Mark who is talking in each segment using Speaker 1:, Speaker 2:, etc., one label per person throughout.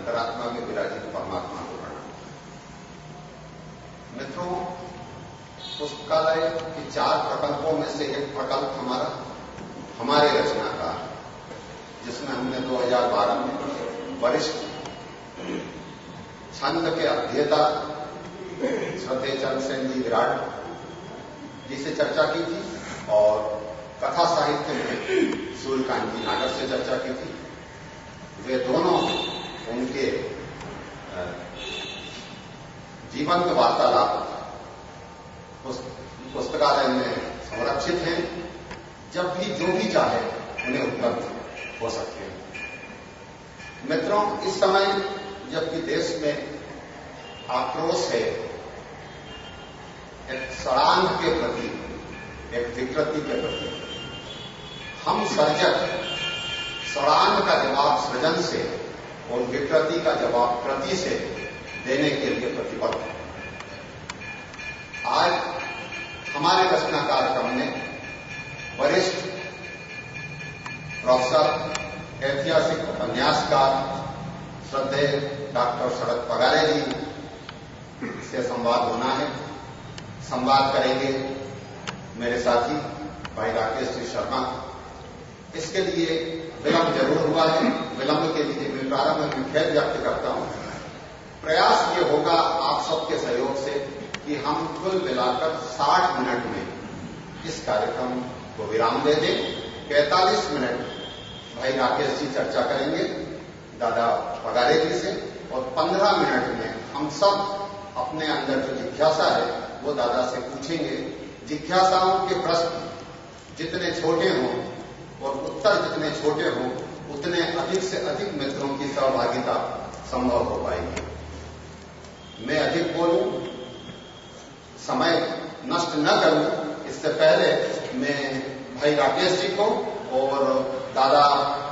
Speaker 1: अंतरात्मा में विराजित परमात्मा को प्रणाम। मित्रों, पुस्तकालय के 4 प्रकल्पों में से एक प्रकल्प हमारे रचनाकार, जिसमें हमने 2012 में वरिष्ठ छंद के अध्येता श्रद्धेय चंद्रसेन जी विराट जी से चर्चा की थी और कथा साहित्य में सूर्यकांत जी नागर से चर्चा की थी। वे दोनों उनके जीवंत वार्तालाप पुस्तकालय में संरक्षित हैं। जब भी जो भी चाहे उन्हें उपलब्ध हो सकते हैं। मित्रों, इस समय जबकि देश में आक्रोश है एक सड़ांध के प्रति, एक विकृति के प्रति, हम सर्जक सड़ांध का जवाब सृजन से और विकृति का जवाब कृति से देने के लिए प्रतिबद्ध हैं। आज हमारे रचना कार्यक्रम में वरिष्ठ प्रोफेसर, ऐतिहासिक उपन्यासकार श्रद्धेय डॉक्टर शरद पगारे जी से संवाद होना है। संवाद करेंगे मेरे साथी भाई राकेश जी शर्मा। इसके लिए विलंब जरूर हुआ है। विलंब के लिए मैं प्रारंभ में खेद व्यक्त करता हूं। प्रयास ये होगा आप सबके सहयोग से कि हम कुल मिलाकर 60 मिनट में इस कार्यक्रम को विराम दे दें। 45 मिनट भाई राकेश जी चर्चा करेंगे दादा पगारे जी से और 15 मिनट में हम सब अपने अंदर जो जिज्ञासा है वो दादा से पूछेंगे। जिज्ञासाओं के प्रश्न जितने छोटे हों और उत्तर जितने छोटे हों उतने अधिक से अधिक मित्रों की सहभागिता संभव हो पाएगी। मैं अधिक बोलूं, समय नष्ट न करूं, इससे पहले मैं भाई राकेश जी को और दादा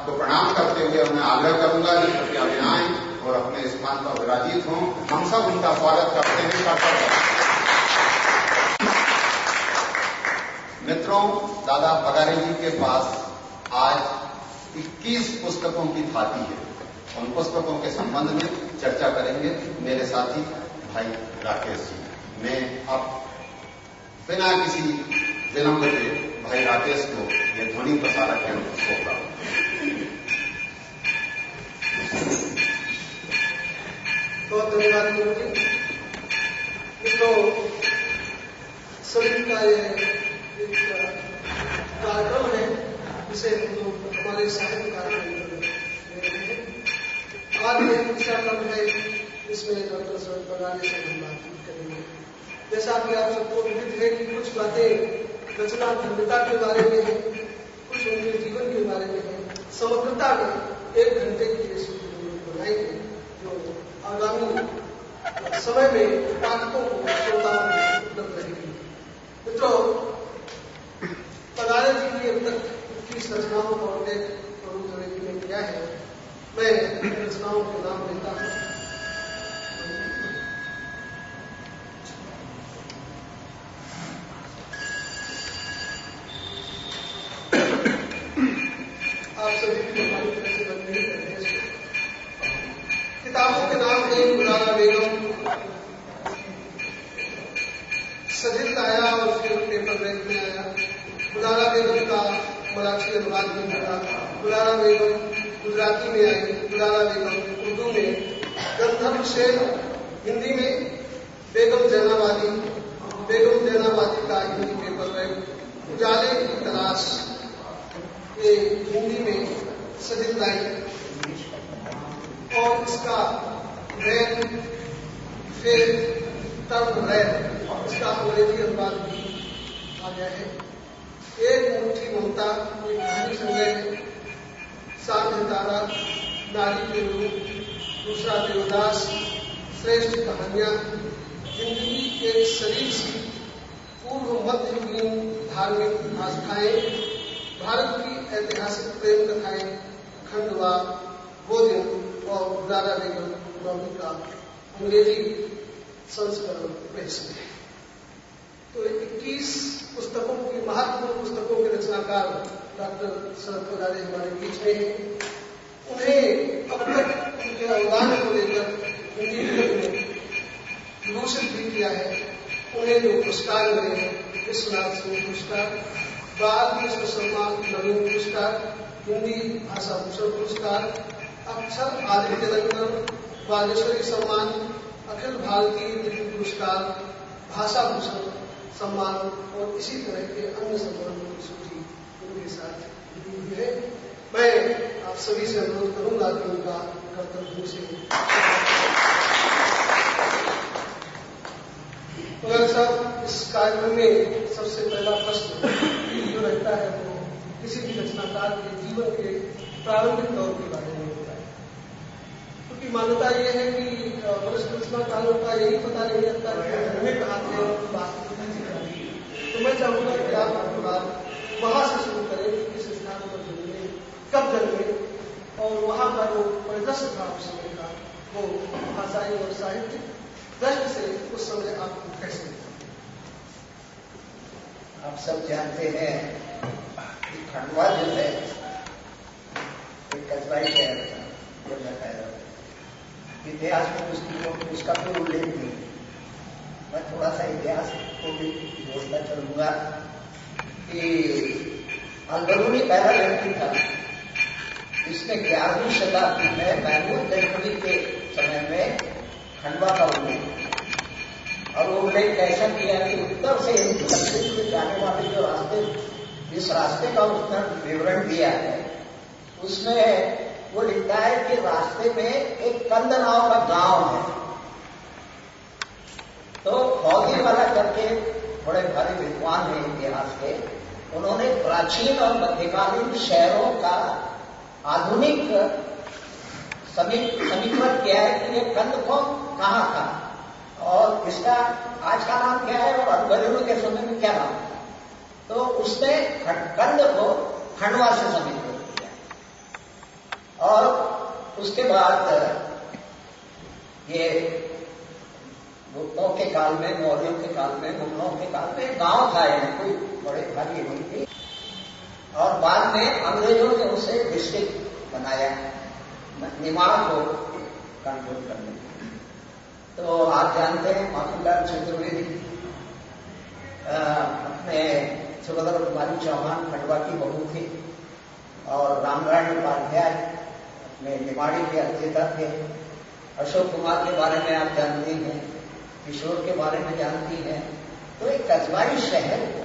Speaker 1: को प्रणाम करते हुए उन्हें आग्रह करूंगा कि कृपया आएं और अपने स्थान पर विराजित हों। हम सब उनका स्वागत करते हैं। मित्रों, दादा पगारे जी के पास आज 21 पुस्तकों की थाती है। उन पुस्तकों के संबंध में चर्चा करेंगे मेरे साथी भाई राकेश जी। मैं अब बिना किसी विलंब के भाई राकेश को ये ध्वनि प्रसारक यंत्र सौंप रहा हूं।
Speaker 2: बहुत धन्यवाद मित्रों। सभी का ये एक कार्यक्रम है जिसे हम लोग हमारे साहित्य कार्यक्रम में हैं। आज ये दूसरा क्रम है इसमें डॉक्टर शरद पगारे से हम बातचीत करेंगे। जैसा कि आप सबको विदित है कि कुछ बातें रचना धन्यता के बारे में है, कुछ उनके जीवन के बारे में है। समग्रता में 1 घंटे की ये सूची बनाएंगे जो आगामी समय में पाठकों को श्रोताओं को उपलब्ध रहेगी। मित्रों, पगारे जी की अब तक 21 रचनाओं का उल्लेख प्रभु ने किया है। मैं रचनाओं के नाम लेता हूं। आप सभी की हमारी तरफ से बंदगी करते हैं। किताबों के नाम है गुलारा बेगम, सजिल आया और फिर पेपर बैग में आया। गुलारा बेगम का मराठी अनुवाद में मिला। गुलारा बेगम गुजराती में आई। गुलारा बेगम उर्दू में। गंधर्व शेर हिंदी में। बेगम जैनाबादी का हिंदी पेपर बैग। उजाले की तलाश ये हिंदी में सजिल लाई और इसका रैन फिर टर्म रैन इसका अंग्रेजी अनुवाद भी आ गया है। एक मुट्ठी ममता एक कहानी संग्रह। साध्य तारा, नारी के रूप, दूसरा देवदास, श्रेष्ठ कहानियां, जिंदगी एक शरीर सी, पूर्व मध्ययुगीन धार्मिक आस्थाएं, भारत की ऐतिहासिक प्रेम कथाएं, खंडवा, भोजन और गुलारा बेगम नौमी का अंग्रेजी संस्करण प्रेस में। तो 21 पुस्तकों की महत्वपूर्ण पुस्तकों के रचनाकार डॉक्टर शरद पगारे हमारे बीच में हैं। उन्हें अब तक उनके अवदान को लेकर हिंदी में विभूषित भी किया है। उन्हें जो पुरस्कार मिले हैं, विश्वनाथ सिंह पुरस्कार, बाल विश्व सम्मान नवीन पुरस्कार, हिंदी भाषा भूषण पुरस्कार, अक्षर आदित्य नंदन बागेश्वरी सम्मान, अखिल भारतीय लिपि पुरस्कार, भाषा भूषण सम्मान और इसी तरह के अन्य सम्मानों की सूची उनके साथ दी हुई है। मैं आप सभी से अनुरोध करूंगा कि उनका कर्तव्य से मगर साहब, इस कार्यक्रम में सबसे पहला प्रश्न जो रहता है वो किसी भी रचनाकार के जीवन के प्रारंभिक दौर के बारे में होता है, क्योंकि मान्यता यह है कि वरिष्ठ रचनाकारों का यही पता नहीं रहता कि हमें कहा थे बात तो मैं चाहूंगा कि आप अपनी बात वहां से शुरू करें कि किस स्थान पर जन्मे, कब जन्मे और वहां का जो परिदृश्य था उस समय का, वो भाषाई और साहित्यिक दृष्टि से उस समय आपको कैसे?
Speaker 3: आप सब जानते हैं कि खंडवा जो है एक कस्बाई शहर था। इतिहास में उसका कोई उल्लेख नहीं। मैं थोड़ा सा इतिहास को भी जोड़ता चलूंगा कि अंदरूनी पहला व्यक्ति था, इसने 11वीं शताब्दी में महमूद गजनवी के समय में खंडवा का उल्लेख, और वो उल्लेख कैसा किया कि उत्तर से दक्षिण में जाने वाले जो रास्ते, जिस रास्ते का उसने विवरण दिया है, उसमें वो लिखता है कि रास्ते में एक कंदनाव का गांव है। तो फौजी वाला करके बड़े भारी विद्वान हैं इतिहास के, उन्होंने प्राचीन और मध्यकालीन शहरों का आधुनिक समीकरण किया है कि ये कंदखों कहाँ था और इसका आज का नाम क्या है और अंग्रेजों के समय में क्या नाम था। तो उसने कंद को खंडवा से समीकरण किया। और उसके बाद ये गुप्तों के काल में, मौर्यों के काल में, मुगलों के काल में गांव था, यानी कोई बड़े भारी नहीं थी। और बाद में अंग्रेजों ने उसे डिस्ट्रिक्ट बनाया निमाड़ को कंट्रोल करने। तो आप जानते हैं माखनलाल चतुर्वेदी अपने सुभद्रा कुमारी चौहान खंडवा की बहू थी, और रामनारायण उपाध्याय अपने निमाड़ी के अध्येता थे। अशोक कुमार के बारे में आप जानती हैं, किशोर के बारे में जानती हैं। तो एक कस्बाई शहर को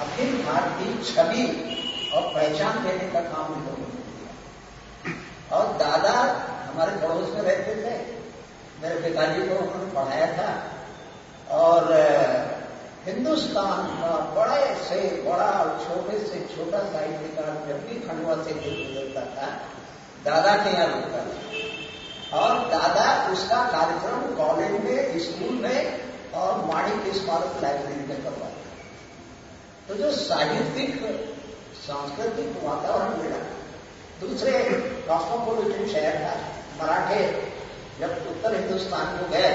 Speaker 3: अखिल भारतीय छवि और पहचान देने का काम इन्होंने किया। और दादा हमारे पड़ोस में रहते थे, मेरे पिताजी को उन्होंने पढ़ाया था। और हिंदुस्तान का बड़े से बड़ा और छोटे से छोटा साहित्यकार जब भी खंडवा से गुजरता था, दादा के यहाँ रुकता था। और दादा उसका कार्यक्रम कॉलेज में, स्कूल में और माणिक स्मारक लाइब्रेरी में करवाता। तो जो साहित्यिक सांस्कृतिक वातावरण मिला, दूसरे कॉस्मोपॉलिटन शहर था। मराठे जब उत्तर हिंदुस्तान को गए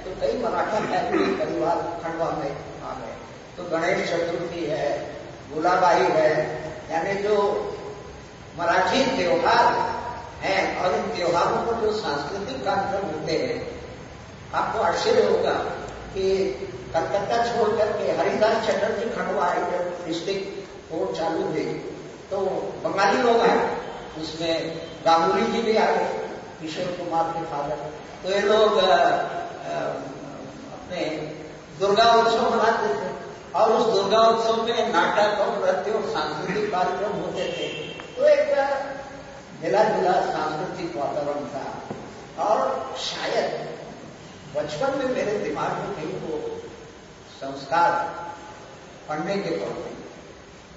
Speaker 3: तो कई मराठा फैमिली परिवार खंडवा में आ गए। तो गणेश चतुर्थी है, गुलाबाई है, यानी जो मराठी त्योहार हैं, और इन त्योहारों पर जो सांस्कृतिक कार्यक्रम होते हैं, आपको आश्चर्य होगा कि कलकत्ता छोड़ करके हरिदास चटर्जी खंडवा डिस्ट्रिक्ट कोर्ट चालू हुई तो बंगाली लोग आए, उसमें गांगुली जी भी आ गए, किशोर कुमार के फादर। तो ये लोग अपने दुर्गा उत्सव मनाते थे, और उस दुर्गा उत्सव में नाटक और नृत्य और सांस्कृतिक कार्यक्रम होते थे। तो एक मिला जुला सांस्कृतिक वातावरण था। और शायद बचपन में मेरे दिमाग में कहीं वो संस्कार पढ़ने के पड़ते।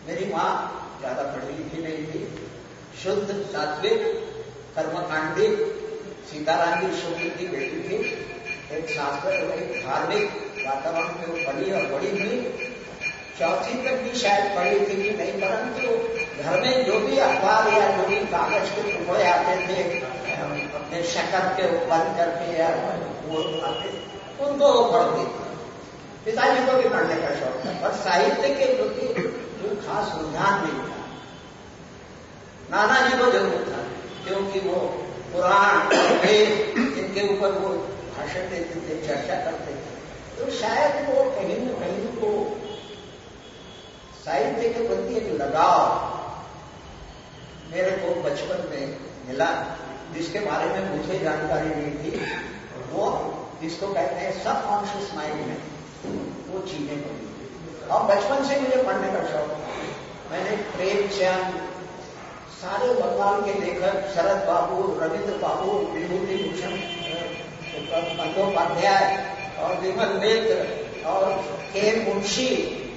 Speaker 3: मेरी माँ ज्यादा पढ़ी लिखी नहीं थी, शुद्ध सात्विक कर्मकांडी सीताराम की शुक्ल की बेटी थी। एक शास्त्र एक धार्मिक वातावरण में वो पढ़ी और बड़ी हुई। चौथी तक भी शायद पढ़ी थी कि नहीं, परंतु घर में जो भी अखबार या जो भी कागज के टुकड़े आते थे अपने शक्कर के बंद करके या वो आते, उनको वो पढ़ती थी। पिताजी को भी पढ़ने का शौक था, पर साहित्य के प्रति जो खास रुझान नहीं था। नाना जी को जरूर था, क्योंकि वो पुराण वेद इनके ऊपर वो भाषण देते थे, चर्चा करते थे। तो शायद वो कहीं न कहीं को साहित्य के प्रति एक लगाव मेरे को बचपन में मिला, जिसके बारे में मुझे जानकारी नहीं थी। वो जिसको कहते हैं सबकॉन्शियस माइंड में वो चीजें पड़ी। और बचपन से मुझे पढ़ने का शौक था। मैंने प्रेमचंद, सारे बंगाल के लेखक, शरद बाबू, रविंद्र बाबू, विभूति भूषण बंदोपाध्याय और विमल मित्र और के मुंशी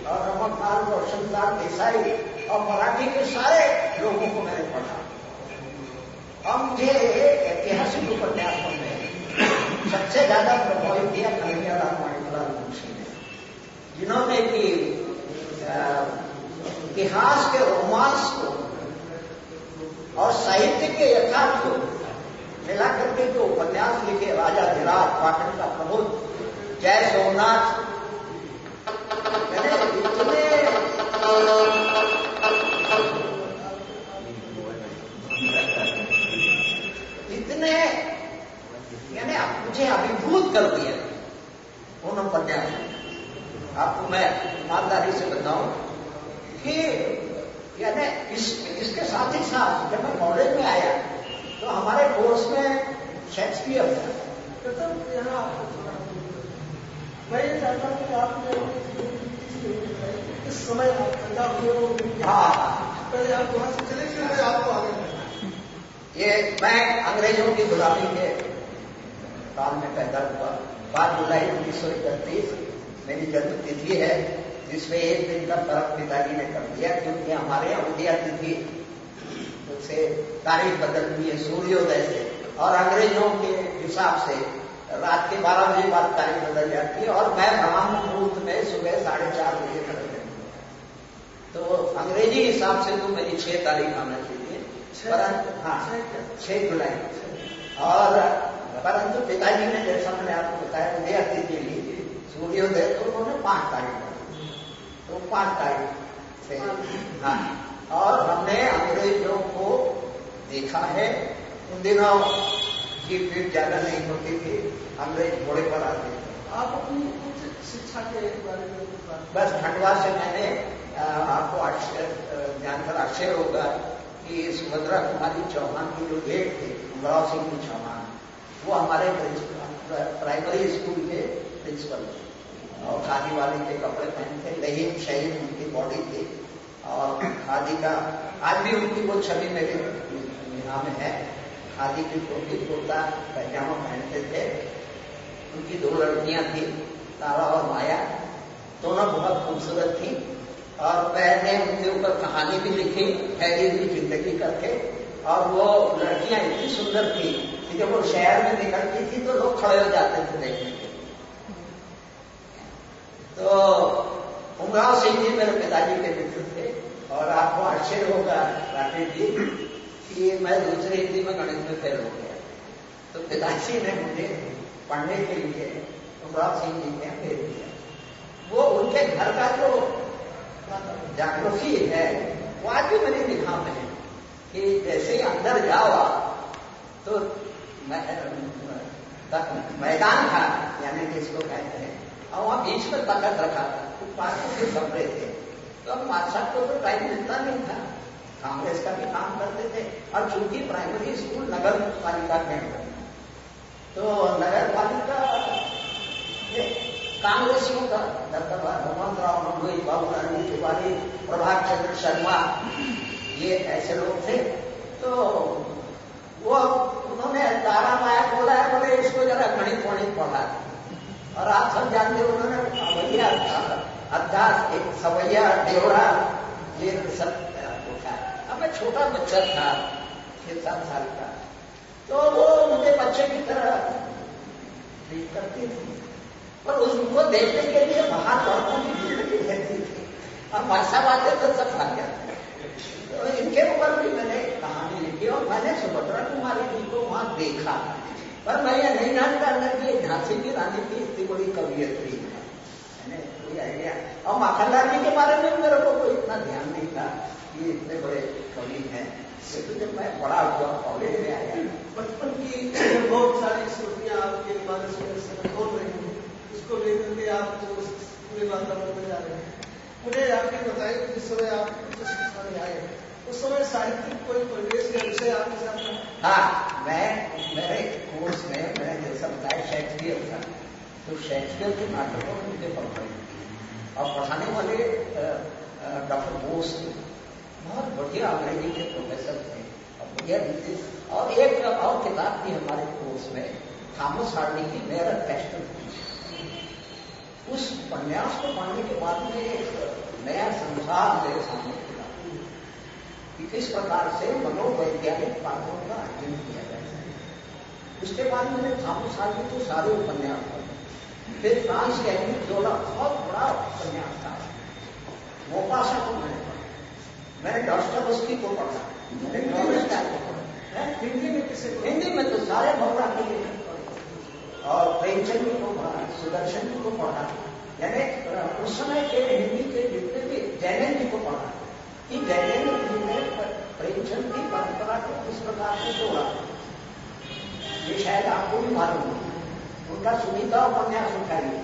Speaker 3: और रमणलाल रोशनलाल देसाई और मराठी के सारे लोगों को मैंने पढ़ा। और मुझे ऐतिहासिक उपन्यासों में सबसे ज्यादा प्रभावित किया कन्हैयालाल माणिकलाल मुंशी ने, जिन्होंने कि इतिहास के रोमांस को और साहित्य के यथार्थ को मिला करके जो उपन्यास लिखे, राजा धीराज, पाटन का प्रबुद्ध, जय सोमनाथ, मैंने इतने यानी मुझे अभिभूत कर दिया उन उपन्यास। आपको मैं ईमानदारी से बताऊं कि यानी इसके साथ ही साथ जब मैं कॉलेज में आया तो हमारे कोर्स में शेक्सपियर था।
Speaker 2: तो यहाँ मैं ये चाहता हूँ कि आपने इस समय आप पैदा हुए हो, पहले आप वहां से चले फिर मैं आपको आगे बढ़ाऊं।
Speaker 3: ये मैं अंग्रेजों की गुलामी के काल में पैदा हुआ। 5 जुलाई 1931 मेरी जन्म तिथि है, जिसमें एक दिन का फर्क पिताजी ने कर दिया, क्योंकि हमारे यहाँ उदया तिथि से तारीख बदल दी है सूर्योदय से, और अंग्रेजों के हिसाब से रात के 12 बजे बाद तारीख बदल जाती है। और मैं ब्रह्म मुहूर्त में सुबह 4:30 बजे खड़े थे, तो अंग्रेजी हिसाब से तो मेरी 6 तारीख आना चाहिए, परंतु हाँ 6 जुलाई। और परंतु पिताजी ने, जैसा मैंने आपको बताया, उदया तिथि ली, सूर्योदय तो उन्होंने 5 तारीख, तो 5 तारीख से हाँ। और हमने अंग्रेजों को देखा है। उन दिनों की भीड़ ज्यादा नहीं होती थी, अंग्रेज घोड़े पर आते थे।
Speaker 2: आप अपनी शिक्षा के बारे में
Speaker 3: बस खंडवा से मैंने आपको जानकर आश्चर्य होगा कि सुभद्रा कुमारी चौहान की जो हेड थे, उमराव सिंह चौहान, वो हमारे प्राइमरी स्कूल के प्रिंसिपल थे और खादी वाले के कपड़े पहनते, लहीम शहीद उनकी बॉडी थी और खादी का आज भी उनकी वो छवि मेरे यहाँ में है। खादी की टोपी, कुर्ता, पैजामा पहनते थे। उनकी 2 लड़कियां थी, तारा और माया, दोनों बहुत खूबसूरत थी। और मैंने उनके ऊपर कहानी भी लिखी, ठहरी हुई जिंदगी करके। और वो लड़कियां इतनी सुंदर थी कि जब वो शहर में निकलती थी तो लोग खड़े हो जाते थे देखने के। तो उमराव सिंह जी मेरे पिताजी के मित्र थे। और आपको आश्चर्य होगा राकेश जी कि मैं दूसरे हिंदी में गणित में फेल हो गया, तो पिताजी ने मुझे पढ़ने के लिए उमराव सिंह जी ने भेज दिया। वो उनके घर का जो जागृति है वो आज भी मेरी निगाह में है कि जैसे ही अंदर जाओ तो मैदान था, यानी जिसको कहते हैं, और वहां बीच में तखत रखा था, कुछ पास के कमरे थे। तो हम मास्टर को तो टाइम मिलता नहीं था, कांग्रेस का भी काम करते थे। और चूंकि प्राइमरी स्कूल नगर पालिका के अंदर, तो नगर पालिका कांग्रेसियों का दबदबा, हेमंतराव मंडोई, बाबूलाल तिवारी, प्रभात चंद्र शर्मा, ये ऐसे लोग थे। तो वो उन्होंने तारा माया बोला है, बोले इसको जरा गणित वणित पढ़ा। और आप सब जानते हो उन्होंने सवैया अर्थात एक सवैया डेवड़ा ये सब उठा। अब मैं छोटा बच्चा था, 6-7 साल का, तो वो मुझे बच्चे की तरह ट्रीट करती थी। पर उसको देखने के लिए बाहर लड़कों की भीड़ भी रहती थी, और मासा बातें तो सब भाग जाते। तो इनके ऊपर भी मैंने कहानी लिखी और मैंने सुभद्रा कुमारी जी को वहां देखा। पर मैं ये नहीं जानता कि झांसी की रानी की इतनी बड़ी कवियत्री है, मैंने कोई आइडिया। और माखनलाल जी के बारे में मेरे को कोई इतना ध्यान नहीं था कि इतने बड़े कवि हैं। ये तो जब मैं बड़ा हुआ कॉलेज में आया,
Speaker 2: बचपन की बहुत सारी स्मृतियां आपके बारे में खोल रही हूँ, उसको लेकर के आप पूरे वातावरण में जा रहे हैं। मुझे आप ये बताइए कि जिस समय आप उच्च शिक्षा में आए उस समय साहित्यिक कोई परिवेश या विषय आपके साथ में?
Speaker 3: हाँ, मेरे कोर्स में मैंने जैसा बताया शेक्सपियर था, तो शेक्सपियर के नाटकों में मुझे पढ़ाई और पढ़ाने वाले डॉक्टर बोस थे, बहुत बढ़िया अंग्रेजी के प्रोफेसर थे और बढ़िया रीति। और एक और किताब थी हमारे कोर्स में, थॉमस हार्डी की मेरा कैस्टल थी। उस उपन्यास को पढ़ने के बाद में एक नया संसार मेरे सामने खुला कि किस प्रकार से मनोवैज्ञानिक पात्रों का अध्ययन किया जाता है। उसके बाद मैंने थॉमस हार्डी के सारे उपन्यास पढ़े, फिर फ्रांस कैमिल जोला, बहुत बड़ा उपन्यास था, मोपासा को मैंने पढ़ा, मैंने डॉस्टोयेव्स्की को पढ़ा, मैंने टॉलस्टॉय को पढ़ा।
Speaker 2: हिंदी में किसे?
Speaker 3: हिंदी में तो सारे भगवान के लेखक पढ़े और प्रेमचंद को पढ़ा, सुदर्शन को पढ़ा, यानी उस समय के हिंदी के जितने भी जैनेन्द्र जी को पढ़ा कि जैनेन्द्र जी ने प्रेमचंद की परंपरा को किस प्रकार से जोड़ा, ये शायद आपको भी मालूम है। उनका सुनीता उपन्यास उठाइए,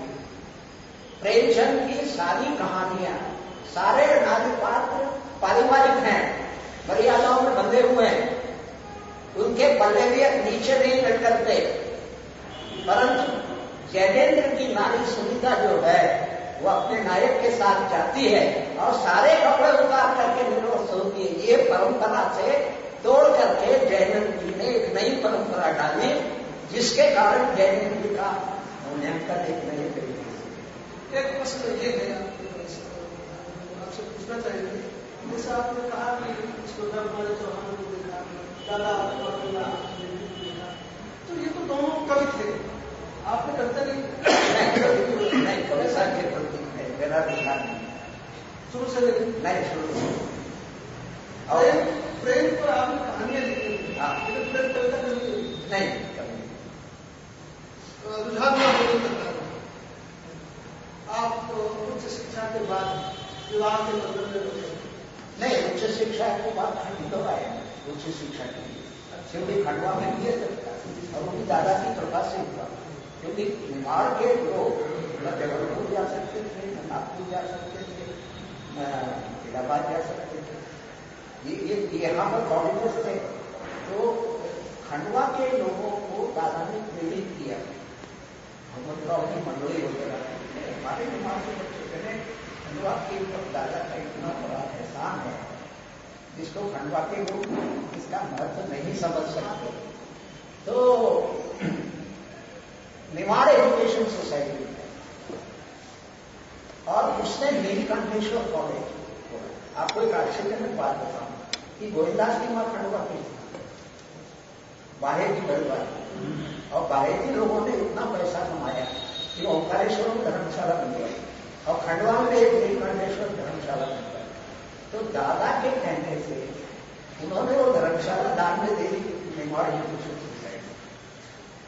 Speaker 3: प्रेमचंद की सारी कहानियां, सारे नारी पात्र पारिवारिक हैं, मर्यादाओं में बंधे हुए हैं, उनके पल्ले भी नीचे नहीं लट करते, परंतु जैनेन्द्र की नारी सुनीता जो है वो अपने नायक के साथ जाती है और सारे कपड़े उतार करके निर्वस्त्र होती है। ये परंपरा से तोड़ करके जैनेन्द्र जी ने एक नई परंपरा डाली, जिसके कारण जैनेन्द्र जी का मूल्यांकन एक नए तरीके से।
Speaker 2: एक प्रश्न ये है आपसे पूछना चाहिए, जैसे आपने कहा कि हमारे चौहान को देखा, दादा देखा, तो ये तो दोनों कवि थे, आपने कविता
Speaker 3: नहीं, कविता के प्रति मेरा रुझान नहीं,
Speaker 2: शुरू से नहीं,
Speaker 3: शुरू से।
Speaker 2: और प्रेम पर आपने कहानियां लिखी?
Speaker 3: हाँ।
Speaker 2: लेकिन प्रेम कविता नहीं, रुझान में नहीं करता। आप उच्च शिक्षा के बाद विवाह के बंधन में होते?
Speaker 3: नहीं, उच्च शिक्षा के बाद खंडवा आया उच्च शिक्षा के लिए, क्योंकि खंडवा में किया सकता और वो भी दादा की कृपा से हुआ, क्योंकि निमाड़ के लोग न जबलपुर जा सकते थे, न नागपुर जा सकते थे, न इलाहाबाद जा सकते थे, ये यहाँ पर कॉलेजेस थे। तो खंडवा के लोगों को दादा ने प्रेरित किया, मोहम्मद राव की मंडली वगैरह हमारे दिमाग से बच्चे कहें खंडवा के ऊपर दादा का इतना बड़ा एहसान है जिसको खंडवा के लोग इसका महत्व नहीं समझ सकते। तो निमाड़ एजुकेशन सोसाइटी और उसने नीलकंठेश्वर कॉलेज, आपको एक आश्चर्यजनक बात बताऊं कि गोविंदास की मां खंडवा की बाहेती परिवार, और बाहेती लोगों ने इतना पैसा कमाया कि ओंकारेश्वर में धर्मशाला बन गई और खंडवा में एक नीलकंठेश्वर धर्मशाला बन गई। तो दादा के कहने से उन्होंने वो धर्मशाला दान में दे दी निमाड़ एजुकेशन सोसाइटी,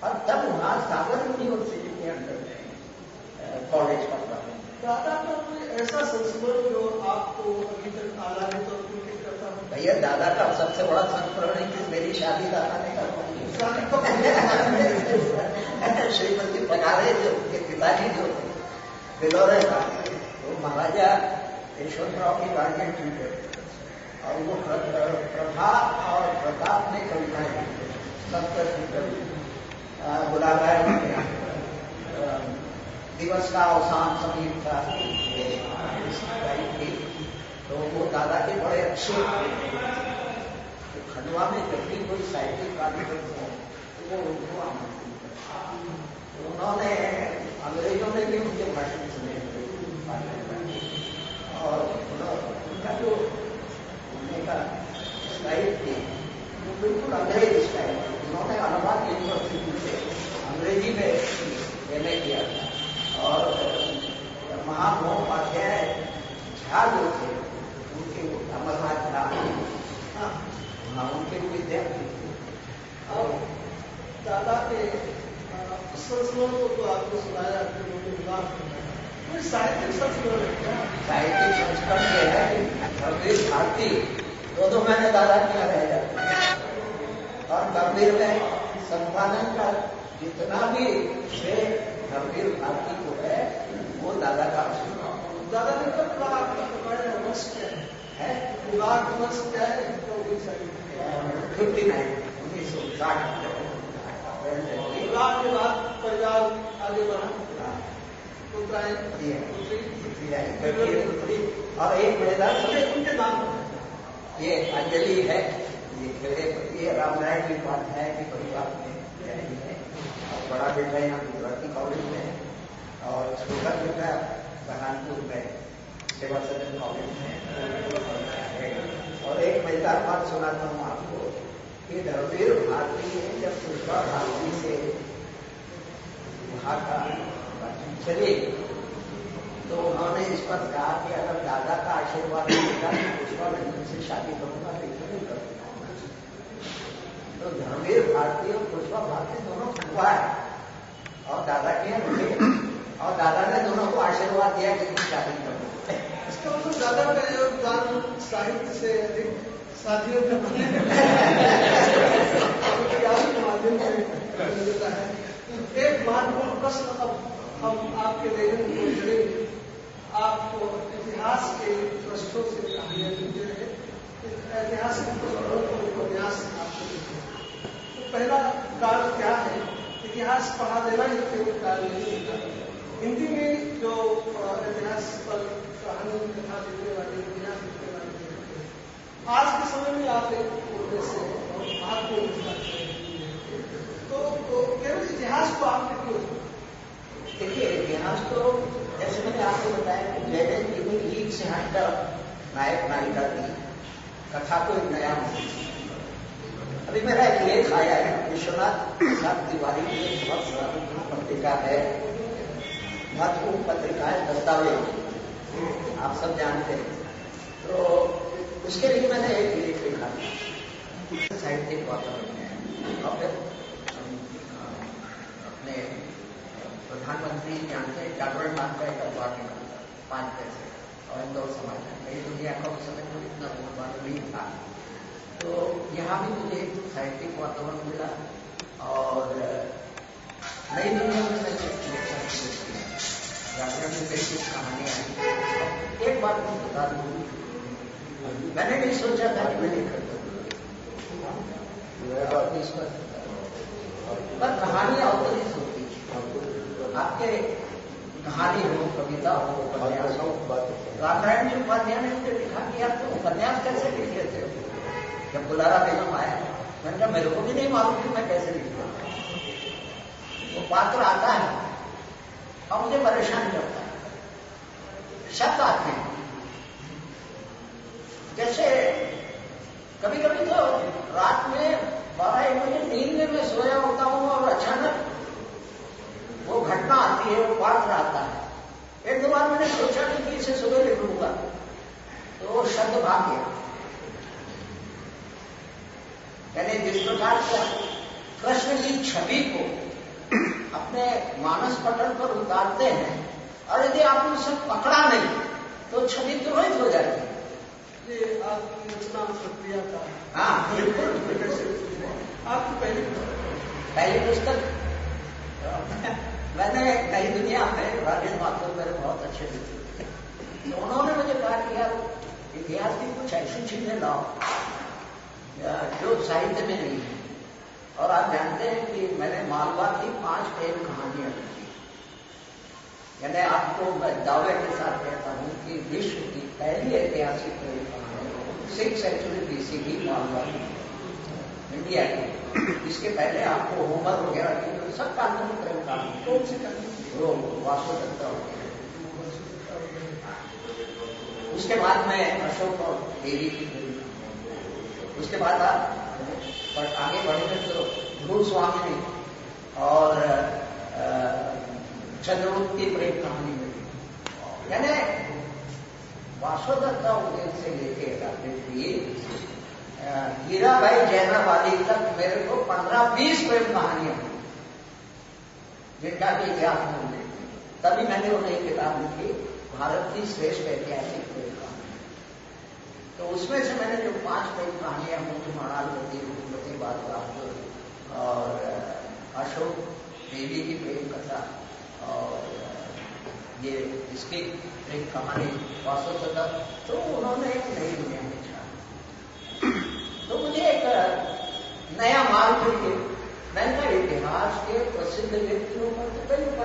Speaker 3: और तब वहां सागर यूनिवर्सिटी के अंदर में कॉलेज पढ़ा।
Speaker 2: दादा का कोई ऐसा संस्मरण जो आपको अभी तक आलादित और पुलकित करता हो?
Speaker 3: भैया, दादा का सबसे बड़ा संस्मरण है कि मेरी शादी दादा ने करवाई। श्रीमती पगारे जो उनके पिताजी जो थे बिलोरे का, वो महाराजा यशवंतराव की गार्जियन थे और वो प्रभा और प्रताप ने कविताएं लिखी, संस्कृत की कवि बुलागाय दिवस का अवसान समीप था थी, तो वो दादा के बड़े अच्छे तो खंडवा में जब भी कोई साहित्यिक कार्यक्रम हो तो वो उनको आमंत्रित करता। तो उन्होंने अंग्रेजों ने भी उनके भाषण सुने और उनका जो बोलने का स्टाइल थी वो बिल्कुल अंग्रेज स्टाइल थी। उन्होंने इलाहाबाद यूनिवर्सिटी से अंग्रेजी में एमए किया था और महामहोपाध्याय झा जो थे उनके अमरनाथ झा, हाँ, उनके विद्यार्थी थे।
Speaker 2: और दादा के संस्मरण को तो आपको सुनाया कोई साहित्यिक संस्मरण है क्या?
Speaker 3: साहित्यिक संस्करण ये है कि हरदेव भारती 2 महीने दादा के यहाँ रह जाते हैं। और गंभीर में संपादन का जितना भी श्रेय गंभीर भारती को है वो दादा का आशीर्वाद।
Speaker 2: दादा ने कब कहा आपका वर्ष क्या है? विवाह वर्ष क्या है?
Speaker 3: 59 1960।
Speaker 2: विवाह के बाद परिवार आगे बढ़ा, पुत्राएं
Speaker 3: और एक महिला
Speaker 2: उनके नाम
Speaker 3: ये अंजलि है, ये रामनारायण की बात है कि परिवार में है। और बड़ा बेटा यहाँ गुजराती कॉलेज में है और छोटा बेटा बरहानपुर में सेवा सदन कॉलेज में है। और एक मजेदार बात सुनाता हूँ आपको कि धर्मवीर भारती ने जब पुष्पा भारती से वहां का चले तो उन्होंने इस पर कहा कि अगर दादा का आशीर्वाद मिलेगा तो पुष्पा रंजन से शादी करूंगा, लेकिन नहीं करूंगा। तो धर्मवीर भारती और पुष्पा भारती दोनों हुआ है और दादा के यहाँ रुके और दादा ने दोनों को आशीर्वाद दिया कि तुम शादी करो।
Speaker 2: इसका मतलब दादा का योगदान साहित्य से अधिक शादियों में माध्यम से मिलता है। एक महत्वपूर्ण प्रश्न अब हम आपके लेखन को जुड़ेंगे। आपको इतिहास के पृष्ठों से कहानियां मिलती रहे, ऐतिहासिक उपन्यास आपको लिखे। तो पहला कारण क्या है? इतिहास पढ़ा देना ही केवल कार्य नहीं होता। हिंदी में जो इतिहास पर कहानी कथा लिखने वाले, उपन्यास लिखने वाले, आज के समय में आप एक उनमें से महत्वपूर्ण तो केवल इतिहास को आपने क्यों?
Speaker 3: देखिए, इतिहास तो जैसे मैंने आपको बताया कि जयदेव जी ने लीग से हटकर नायक नायिका की कथा को एक नया अभी मेरा एक लेख आया है विश्वनाथ प्रसाद तिवारी की एक बहुत महत्वपूर्ण पत्रिका है, महत्वपूर्ण पत्रिका है दस्तावेज, आप सब जानते हैं। तो उसके लिए मैंने एक लेख लिखा साहित्यिक वातावरण में। और फिर अपने प्रधानमंत्री जानते हैं जागरण नाम का एक अखबार निकलता 5 पैसे और इंदौर समाचार, कई दुनिया का उस समय तो इतना बहुत नहीं था। तो यहाँ भी मुझे साहित्यिक वातावरण मिला और नई दुनिया में मैंने जागरण में कई कुछ कहानियां आई। एक बात मैं बता दूं, मैंने नहीं सोचा था कि मैं लिख पर कहानी अवतरित होती है। आपके कहानी हो, कविता हो, उपन्यास हो। रामनारायण जी उपाध्याय ने मुझे लिखा कि आप तो उपन्यास कैसे लिख लेते हो? जब बुलारा बेगम आया मैंने कहा मेरे को भी नहीं मालूम कि मैं कैसे लिखता हूं। वो पात्र आता है और मुझे परेशान करता है। शब्द आते हैं जैसे कभी कभी तो रात में 12-1 बजे नींद में मैं सोया होता हूं और अचानक वो घटना आती है, वो पात्र आता है। 1-2 बार मैंने सोचा कि इसे सुबह लिख लूंगा तो वो शब्द भाग गया। यानी जिस प्रकार से कृष्ण की छवि को अपने मानस पटल पर उतारते हैं और यदि आपने उसे पकड़ा नहीं तो छवि तुरंत हो जाती है।
Speaker 2: ये आपकी रचना प्रक्रिया का।
Speaker 3: हाँ बिल्कुल।
Speaker 2: आपकी
Speaker 3: पहली पुस्तक मैंने नई दुनिया में राजेश माथुर मेरे बहुत अच्छे लिखे, तो उन्होंने मुझे कहा कि यार इतिहास की कुछ ऐसी चीजें लाओ जो साहित्य में नहीं है। और आप जानते हैं कि मैंने मालवा की 5 प्रेम कहानियां लिखी। यानी आपको मैं दावे के साथ कहता हूं कि विश्व की पहली ऐतिहासिक प्रेम कहानी 6th सेंचुरी BC की मालवा की, इंडिया की। इसके पहले आपको होमर वगैरह की सब काल्पनिक प्रेम कहानी।
Speaker 2: कौन सी कहानी?
Speaker 3: वो वासुदत्ता हो गया। उसके बाद में अशोक और देवी की फिल्म। उसके बाद आप पर आगे बढ़ेंगे तो ध्रुव स्वामी और चंद्रगुप्त की प्रेम कहानी मिली। यानी वासुदत्ता उद्योग से लेके हीराबाई जैनाबादी तक मेरे को 15-20 प्रेम कहानियां हुई जिनका भी इतिहास में उल्लेख। तभी मैंने उन्हें एक किताब लिखी, भारत की श्रेष्ठ ऐतिहासिक प्रेम कहानी। तो उसमें से मैंने जो 5 नई कहानियां मुख्य मणालपति, रूपमती, बाल बहादुर और अशोक देवी की प्रेम कथा और ये इसकी एक कहानी वासुदेव, तो उन्होंने एक नई दुनिया में छाया। तो मुझे एक नया मार्ग, मैंने इतिहास के प्रसिद्ध व्यक्तियों पर तो कई